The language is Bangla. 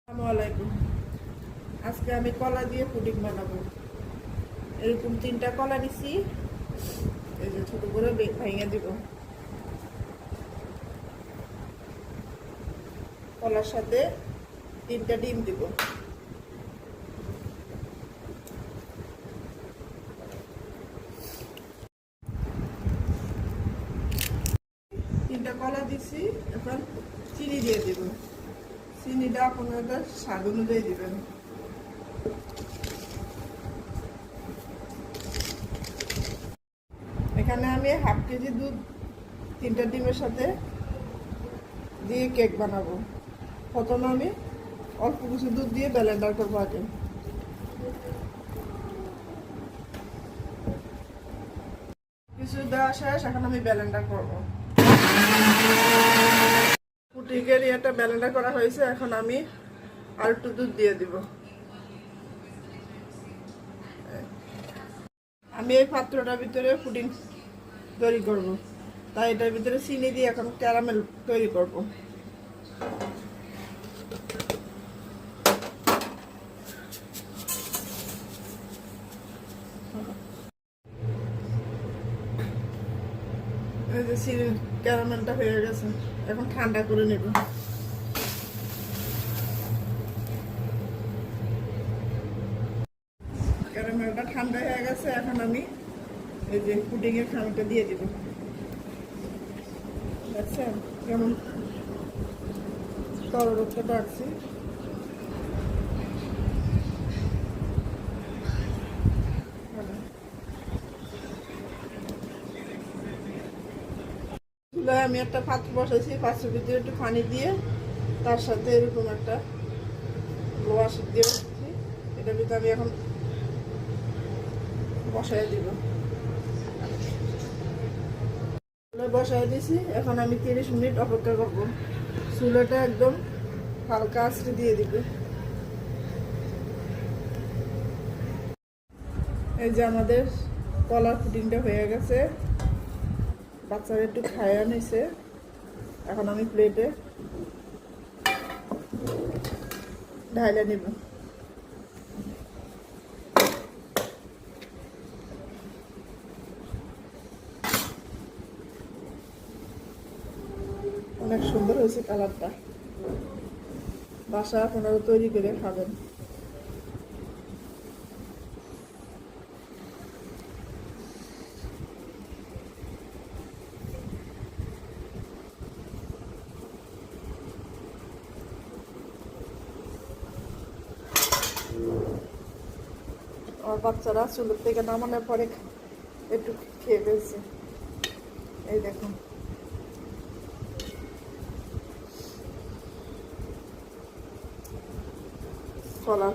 আসসালামাইকুম। আজকে আমি কলা দিয়ে পুডিং বানাবো। এরকম 3টা কলা নিছি, এই যে ছোট করে ভেঙে দিব। কলার সাথে 3টা ডিম দিব। তিনটা কলা দিছি, এখন চিনি দিয়ে দিব। চিনিটা আপনাদের স্বাদ অনুযায়ী দিবেন। এখানে আমি হাফ কেজি দুধ 3টা ডিমের সাথে দিয়ে কেক বানাবো। প্রথমে আমি অল্প কিছু দুধ দিয়ে ব্লেন্ডার করবো আগে। কিছু দেওয়া শেষ, এখন আমি ব্লেন্ডার করবো। পুডিংয়ের এটা ব্লেন্ডার করা হয়েছে, এখন আমি আর একটু দুধ দিয়ে দিব। আমি এই পাত্রটার ভিতরে পুডিং তৈরি করব, তাই এটার ভিতরে চিনি দিয়ে এখন ক্যারামেল তৈরি করব। এই যে চিনির ক্যারামেলটা হয়ে গেছে, এখন ঠান্ডা করে নেব। ক্যারামেলটা ঠান্ডা হয়ে গেছে, এখন আমি এই যে পুডিংয়ের খামিটা দিয়ে দিব। দেখছেন কেমন তরলটা বাড়ছে। আমি একটা পাত্র বসাইছি, পাত্রের ভিতরে একটু পানি দিয়ে তার সাথে এরকম একটা লোহা দিয়ে বসেছি। এটার ভিতরে আমি এখন বসাই দিব। বসাই দিছি, এখন আমি 30 মিনিট অপেক্ষা করবো। চুলাটা একদম হালকা আঁচে দিয়ে দিবে। এই যে আমাদের কলার পুডিংটা হয়ে গেছে, বাচ্চারা একটু খাইয়া নিছে। এখন আমি প্লেটে ঢাইলে নিব। অনেক সুন্দর হয়েছে কালারটা। বাসা আপনারা তৈরি করে খাবেন। আমার বাচ্চারা চুলোর থেকে নামানোর পরে একটু খেয়ে ফেলছে। এই দেখুন, কলা